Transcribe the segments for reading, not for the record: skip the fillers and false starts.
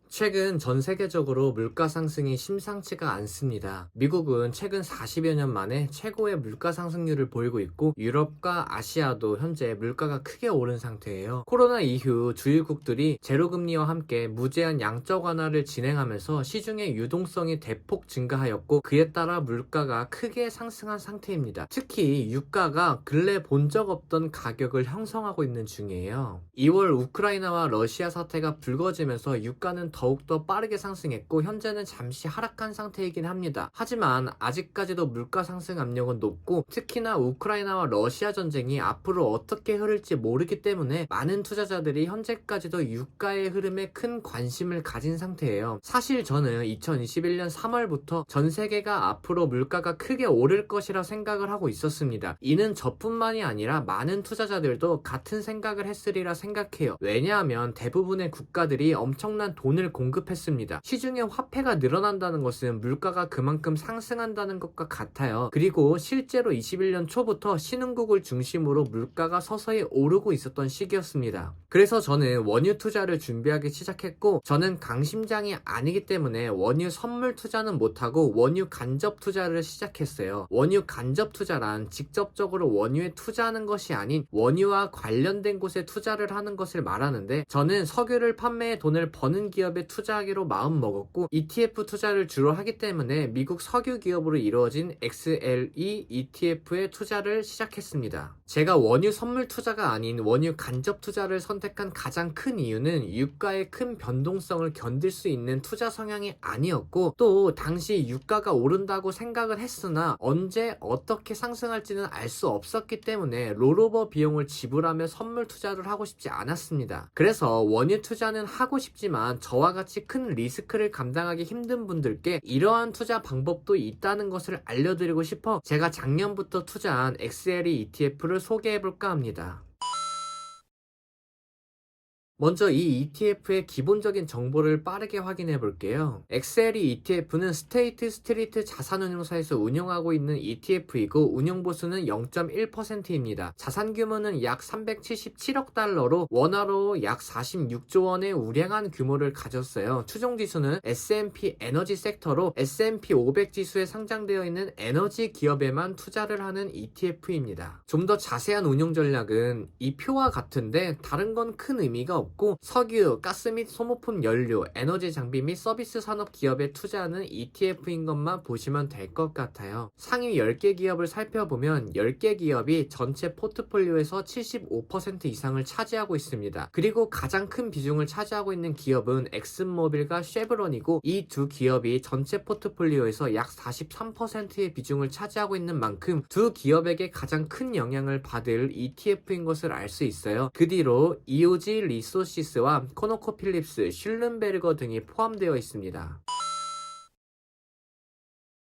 최근 전 세계적으로 물가 상승이 심상치가 않습니다. 미국은 최근 40여 년 만에 최고의 물가 상승률을 보이고 있고 유럽과 아시아도 현재 물가가 크게 오른 상태예요. 코로나 이후 주요국들이 제로금리와 함께 무제한 양적 완화를 진행하면서 시중의 유동성이 대폭 증가하였고 그에 따라 물가가 크게 상승한 상태입니다. 특히 유가가 근래 본 적 없던 가격을 형성하고 있는 중이에요. 2월 우크라이나와 러시아 사태가 불거지면서 유가는 더욱더 빠르게 상승했고 현재는 잠시 하락한 상태이긴 합니다. 하지만 아직까지도 물가 상승 압력은 높고 특히나 우크라이나와 러시아 전쟁이 앞으로 어떻게 흐를지 모르기 때문에 많은 투자자들이 현재까지도 유가의 흐름에 큰 관심을 가진 상태예요. 사실 저는 2021년 3월부터 전 세계가 앞으로 물가가 크게 오를 것이라 생각을 하고 있었습니다. 이는 저뿐만이 아니라 많은 투자자들도 같은 생각을 했으리라 생각해요. 왜냐하면 대부분의 국가들이 엄청난 돈을 공급했습니다. 시중에 화폐가 늘어난다는 것은 물가가 그만큼 상승한다는 것과 같아요. 그리고 실제로 21년 초부터 신흥국을 중심으로 물가가 서서히 오르고 있었던 시기였습니다. 그래서 저는 원유 투자를 준비하기 시작했고 저는 강심장이 아니기 때문에 원유 선물 투자는 못하고 원유 간접 투자를 시작했어요. 원유 간접 투자란 직접적으로 원유에 투자하는 것이 아닌 원유와 관련된 곳에 투자를 하는 것을 말하는데 저는 석유를 판매해 돈을 버는 기업에 투자하기로 마음먹었고 ETF 투자를 주로 하기 때문에 미국 석유 기업으로 이루어진 XLE ETF에 투자를 시작했습니다. 제가 원유 선물 투자가 아닌 원유 간접 투자를 선택한 가장 큰 이유는 유가의 큰 변동성을 견딜 수 있는 투자 성향이 아니었고 또 당시 유가가 오른다고 생각을 했으나 언제 어떻게 상승할지는 알 수 없었기 때문에 롤오버 비용을 지불하며 선물 투자를 하고 싶지 않았습니다. 그래서 원유 투자는 하고 싶지만 저와 같이 큰 리스크를 감당하기 힘든 분들께 이러한 투자 방법도 있다는 것을 알려드리고 싶어 제가 작년부터 투자한 XLE ETF를 소개해볼까 합니다. 먼저 이 ETF의 기본적인 정보를 빠르게 확인해 볼게요. XLE ETF는 스테이트 스트리트 자산운용사에서 운영하고 있는 ETF이고 운용보수는 0.1%입니다. 자산 규모는 약 377억 달러로 원화로 약 46조 원의 우량한 규모를 가졌어요. 추종지수는 S&P 에너지 섹터로 S&P 500 지수에 상장되어 있는 에너지 기업에만 투자를 하는 ETF입니다. 좀 더 자세한 운용 전략은 이 표와 같은데 다른 건 큰 의미가 없고 석유, 가스 및 소모품 연료, 에너지 장비 및 서비스 산업 기업에 투자하는 ETF인 것만 보시면 될 것 같아요. 상위 10개 기업을 살펴보면 10개 기업이 전체 포트폴리오에서 75% 이상을 차지하고 있습니다. 그리고 가장 큰 비중을 차지하고 있는 기업은 엑슨모빌과 쉐브론이고 이 두 기업이 전체 포트폴리오에서 약 43%의 비중을 차지하고 있는 만큼 두 기업에게 가장 큰 영향을 받을 ETF인 것을 알 수 있어요. 그 뒤로 EOG 리소시스와 코노코필립스, 슐른베르거 등이 포함되어 있습니다.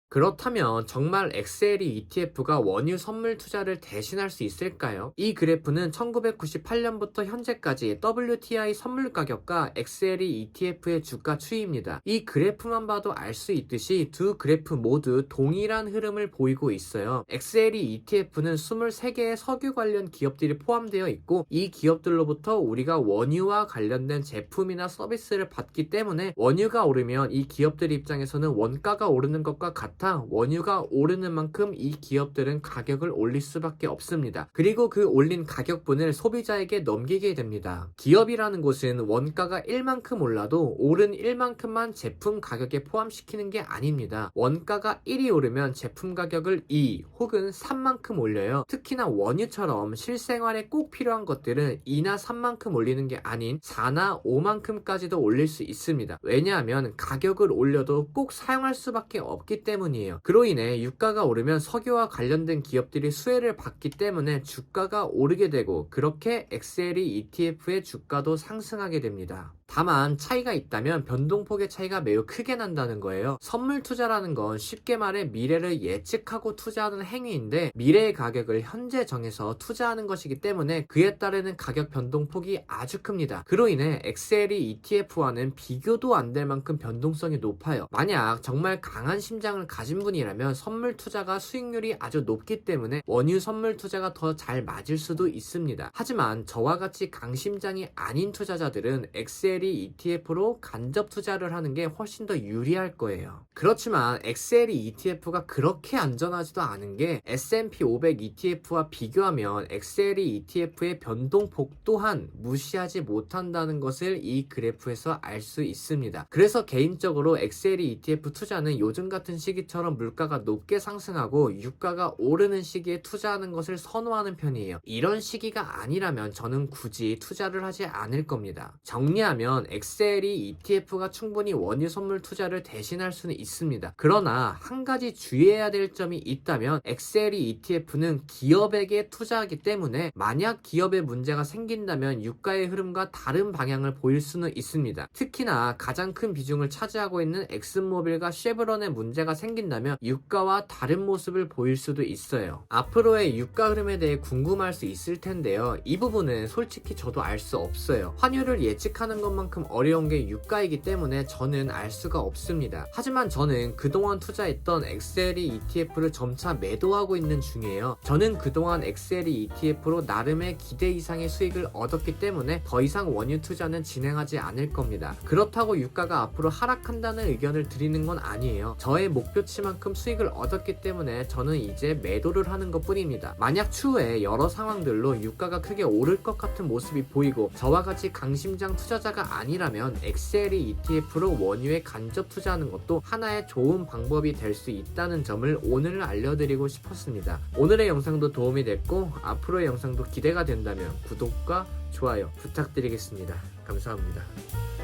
그렇다면 정말 XLE ETF가 원유 선물 투자를 대신할 수 있을까요? 이 그래프는 1998년부터 현재까지 WTI 선물 가격과 XLE ETF의 주가 추이입니다. 이 그래프만 봐도 알 수 있듯이 두 그래프 모두 동일한 흐름을 보이고 있어요. XLE ETF는 23개의 석유 관련 기업들이 포함되어 있고 이 기업들로부터 우리가 원유와 관련된 제품이나 서비스를 받기 때문에 원유가 오르면 이 기업들 입장에서는 원가가 오르는 것과 같아 원유가 오르는 만큼 이 기업들은 가격을 올릴 수밖에 없습니다. 그리고 그 올린 가격분을 소비자에게 넘기게 됩니다. 기업이라는 곳은 원가가 1만큼 올라도 오른 1만큼만 제품 가격에 포함시키는 게 아닙니다. 원가가 1이 오르면 제품 가격을 2 혹은 3만큼 올려요. 특히나 원유처럼 실생활에 꼭 필요한 것들은 2나 3만큼 올리는 게 아닌 4나 5만큼까지도 올릴 수 있습니다. 왜냐하면 가격을 올려도 꼭 사용할 수밖에 없기 때문이에요. 그로 인해 유가가 오르면 석유와 관련된 기업들이 수혜를 받기 때문에 주가가 오르게 되고 그렇게 XLE ETF의 주가도 상승하게 됩니다. 다만 차이가 있다면 변동폭의 차이가 매우 크게 난다는 거예요. 선물 투자라는 건 쉽게 말해 미래를 예측하고 투자하는 행위인데 미래의 가격을 현재 정해서 투자하는 것이기 때문에 그에 따르는 가격 변동폭이 아주 큽니다. 그로 인해 XLE ETF와는 비교도 안 될 만큼 변동성이 높아요. 만약 정말 강한 심장을 가진 분이라면 선물 투자가 수익률이 아주 높기 때문에 원유 선물 투자가 더 잘 맞을 수도 있습니다. 하지만 저와 같이 강심장이 아닌 투자자들은 XLE XLE ETF로 간접 투자를 하는 게 훨씬 더 유리할 거예요. 그렇지만 XLE ETF가 그렇게 안전하지도 않은 게 S&P 500 ETF와 비교하면 XLE ETF의 변동폭 또한 무시하지 못한다는 것을 이 그래프에서 알 수 있습니다. 그래서 개인적으로 XLE ETF 투자는 요즘 같은 시기처럼 물가가 높게 상승하고 유가가 오르는 시기에 투자하는 것을 선호하는 편이에요. 이런 시기가 아니라면 저는 굳이 투자를 하지 않을 겁니다. 정리하면 XLE ETF가 충분히 원유 선물 투자를 대신할 수는 있습니다. 그러나 한 가지 주의해야 될 점이 있다면 XLE ETF는 기업에게 투자하기 때문에 만약 기업에 문제가 생긴다면 유가의 흐름과 다른 방향을 보일 수는 있습니다. 특히나 가장 큰 비중을 차지하고 있는 엑슨모빌과 쉐브론에 문제가 생긴다면 유가와 다른 모습을 보일 수도 있어요. 앞으로의 유가 흐름에 대해 궁금할 수 있을 텐데요. 이 부분은 솔직히 저도 알 수 없어요. 환율을 예측하는 것만큼 어려운 게 유가이기 때문에 저는 알 수가 없습니다. 하지만 저는 그동안 투자했던 XLE ETF를 점차 매도하고 있는 중이에요. 저는 그동안 XLE ETF로 나름의 기대 이상의 수익을 얻었기 때문에 더 이상 원유 투자는 진행하지 않을 겁니다. 그렇다고 유가가 앞으로 하락한다는 의견을 드리는 건 아니에요. 저의 목표치만큼 수익을 얻었기 때문에 저는 이제 매도를 하는 것 뿐입니다. 만약 추후에 여러 상황들로 유가가 크게 오를 것 같은 모습이 보이고 저와 같이 강심장 투자자가 아니라면 XLE ETF로 원유에 간접 투자하는 것도 하나의 좋은 방법이 될 수 있다는 점을 오늘 알려드리고 싶었습니다. 오늘의 영상도 도움이 됐고 앞으로의 영상도 기대가 된다면 구독과 좋아요 부탁드리겠습니다. 감사합니다.